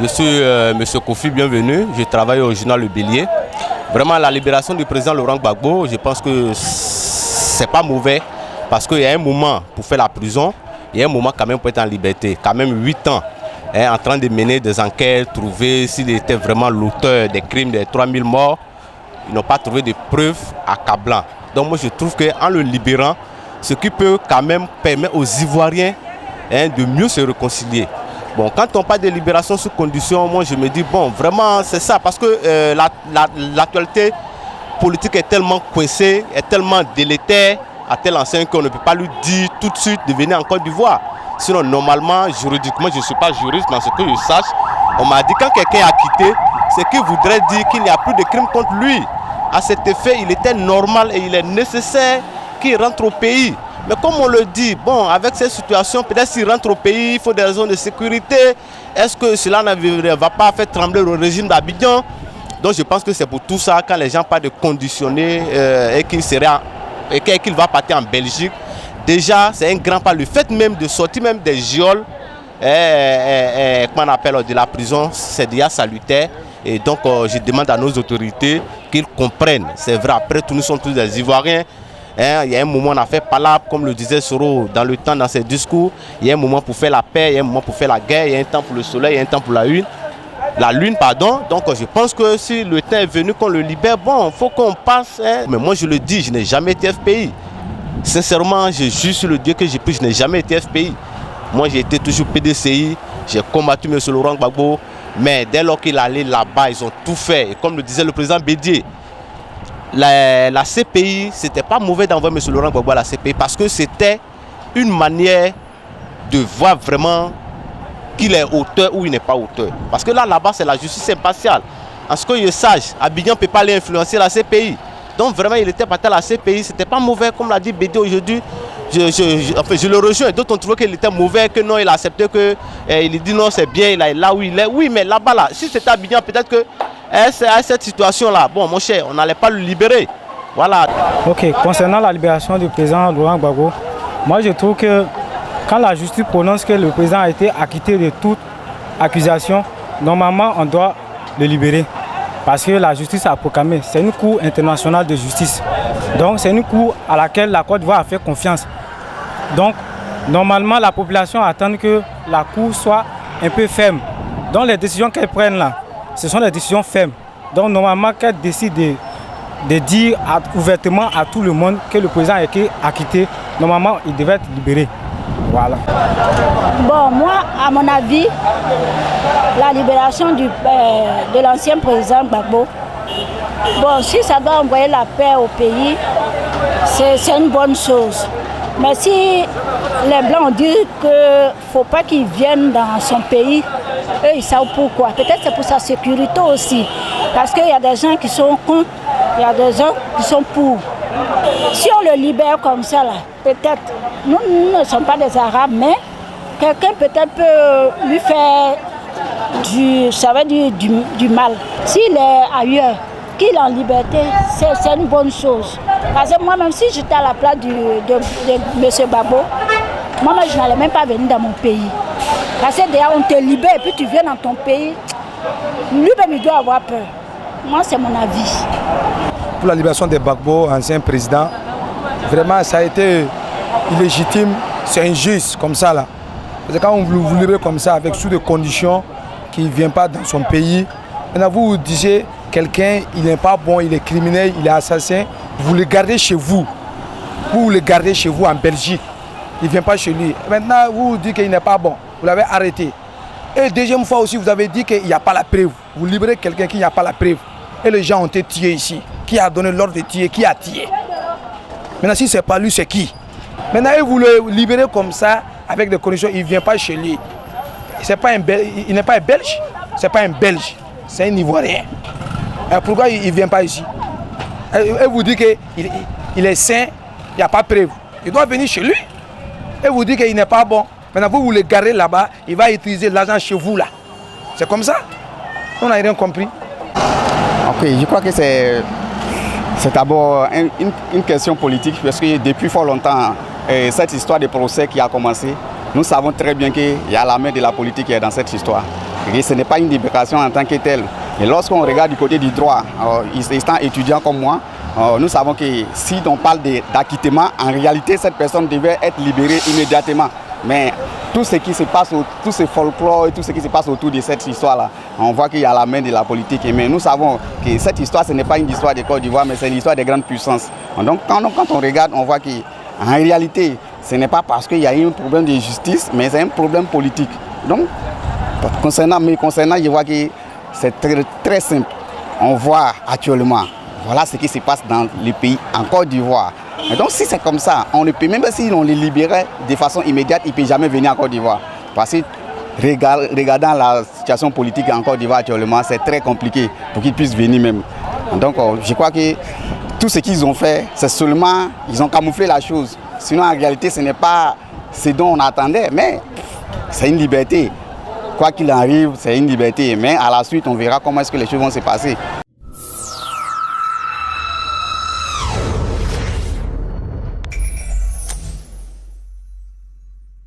Je suis M. Kofi, bienvenue. Je travaille au journal Le Bélier. Vraiment, la libération du président Laurent Gbagbo, je pense que c'est pas mauvais parce qu'il y a un moment pour faire la prison, il y a un moment quand même pour être en liberté. Quand même 8 ans en train de mener des enquêtes, trouver s'il était vraiment l'auteur des crimes des 3000 morts. Ils n'ont pas trouvé de preuves accablantes. Donc moi je trouve qu'en le libérant, ce qui peut quand même permettre aux Ivoiriens de mieux se réconcilier. Bon, quand on parle de libération sous condition, moi je me dis, bon, vraiment c'est ça, parce que l'actualité politique est tellement coincée, est tellement délétère à tel enseigne qu'on ne peut pas lui dire tout de suite de venir en Côte d'Ivoire. Sinon, normalement, juridiquement, je ne suis pas juriste, mais ce que je sache, on m'a dit quand quelqu'un a quitté, c'est qu'il voudrait dire qu'il n'y a plus de crime contre lui. À cet effet, il était normal et il est nécessaire qu'il rentre au pays. Mais comme on le dit, bon, avec cette situation, peut-être s'il rentre au pays, il faut des raisons de sécurité. Est-ce que cela ne va pas faire trembler le régime d'Abidjan? Donc je pense que c'est pour tout ça, quand les gens parlent de conditionner et qu'il va partir en Belgique, déjà c'est un grand pas. Le fait même de sortir même des geôles, comment on appelle, de la prison, c'est déjà salutaire. Et donc je demande à nos autorités qu'ils comprennent. C'est vrai, après tout, nous sommes tous des Ivoiriens. Il y a un moment on a fait palabre, comme le disait Soro dans le temps, dans ses discours. Il y a un moment pour faire la paix, il y a un moment pour faire la guerre, il y a un temps pour le soleil, il y a un temps pour la lune. Donc je pense que si le temps est venu qu'on le libère, bon, il faut qu'on passe. Mais moi je le dis, je n'ai jamais été FPI. Sincèrement, je jure sur le Dieu que j'ai pris, je n'ai jamais été FPI. Moi j'ai été toujours PDCI, j'ai combattu M. Laurent Gbagbo. Mais dès lors qu'il allait là-bas, ils ont tout fait. Et comme le disait le président Bédié, la CPI, c'était pas mauvais d'envoyer M. Laurent Gbagbo à la CPI parce que c'était une manière de voir vraiment qu'il est auteur ou il n'est pas auteur. Parce que là-bas, c'est la justice impartiale. En ce que je sache, Abidjan ne peut pas aller influencer la CPI. Donc vraiment, il était parti à la CPI, c'était pas mauvais, comme l'a dit Bédié aujourd'hui. Je le rejoins. D'autres ont trouvé qu'il était mauvais, que non, il a accepté que il dit non, c'est bien, il est là où il est. Oui, mais là-bas, là, si c'était Abidjan, peut-être que à cette situation-là, bon, mon cher, on n'allait pas le libérer. Voilà. Ok, concernant la libération du président Laurent Gbagbo, moi je trouve que quand la justice prononce que le président a été acquitté de toute accusation, normalement on doit le libérer. Parce que la justice a proclamé, c'est une cour internationale de justice. Donc c'est une cour à laquelle la Côte d'Ivoire a fait confiance. Donc normalement la population attend que la cour soit un peu ferme. Donc les décisions qu'elle prenne là, ce sont des décisions fermes. Donc normalement qu'elle décide de dire ouvertement à tout le monde que le président a été acquitté, normalement il devait être libéré. Voilà. Bon, moi, à mon avis, la libération de l'ancien président Gbagbo, bon, si ça doit envoyer la paix au pays, c'est une bonne chose. Mais si les Blancs ont dit qu'il ne faut pas qu'ils viennent dans son pays, eux, ils savent pourquoi. Peut-être c'est pour sa sécurité aussi. Parce qu'il y a des gens qui sont contre, il y a des gens qui sont pour. Si on le libère comme ça, là, peut-être, nous ne sommes pas des Arabes, mais quelqu'un peut-être peut lui faire du mal. S'il est ailleurs, qu'il est en liberté, c'est une bonne chose. Parce que moi, même si j'étais à la place de M. Gbagbo, moi, je n'allais même pas venir dans mon pays. Parce que déjà, on te libère et puis tu viens dans ton pays, lui-même, il doit avoir peur. Moi, c'est mon avis. Pour la libération de Gbagbo, ancien président, vraiment, ça a été illégitime, c'est injuste comme ça là. Parce que quand vous libérez comme ça, avec sous des conditions qui ne viennent pas dans son pays, maintenant vous disiez quelqu'un, il n'est pas bon, il est criminel, il est assassin, vous le gardez chez vous. Vous le gardez chez vous en Belgique. Il ne vient pas chez lui. Maintenant, vous dites qu'il n'est pas bon, vous l'avez arrêté. Et deuxième fois aussi, vous avez dit qu'il n'y a pas la preuve. Vous libérez quelqu'un qui n'a pas la preuve. Et les gens ont été tués ici. Qui a donné l'ordre de tuer? Qui a tué? Maintenant, si ce n'est pas lui, c'est qui? Maintenant, vous le libérez comme ça, avec des conditions, il ne vient pas chez lui. Il n'est pas un Belge, ce n'est pas un Belge, c'est un Ivoirien. Et pourquoi il ne vient pas ici? Et vous dites qu'il est sain, il n'y a pas de preuve. Il doit venir chez lui. Et vous dites qu'il n'est pas bon. Maintenant, vous le gardez là-bas, il va utiliser l'argent chez vous là. C'est comme ça? On n'a rien compris. Ok, je crois que c'est d'abord une question politique parce que depuis fort longtemps, cette histoire de procès qui a commencé, nous savons très bien qu'il y a la main de la politique qui est dans cette histoire. Et ce n'est pas une libération en tant que telle. Et lorsqu'on regarde du côté du droit, étant étudiant comme moi, nous savons que si on parle d'acquittement, en réalité, cette personne devait être libérée immédiatement. Mais tout ce qui se passe, tout ce folklore et tout ce qui se passe autour de cette histoire-là, on voit qu'il y a la main de la politique. Mais nous savons que cette histoire, ce n'est pas une histoire de Côte d'Ivoire, mais c'est l'histoire des grandes puissances. Donc quand on regarde, on voit qu'en réalité, ce n'est pas parce qu'il y a eu un problème de justice, mais c'est un problème politique. Donc, concernant, je vois que c'est très, très simple. On voit actuellement, voilà ce qui se passe dans les pays en Côte d'Ivoire. Donc si c'est comme ça, on ne peut, même si on les libérait de façon immédiate, il ne peut jamais venir en Côte d'Ivoire. Parce que regardant la situation politique en Côte d'Ivoire actuellement, c'est très compliqué pour qu'ils puissent venir même. Donc je crois que tout ce qu'ils ont fait, c'est seulement, ils ont camouflé la chose. Sinon en réalité, ce n'est pas ce dont on attendait, mais c'est une liberté. Quoi qu'il arrive, c'est une liberté. Mais à la suite, on verra comment est-ce que les choses vont se passer.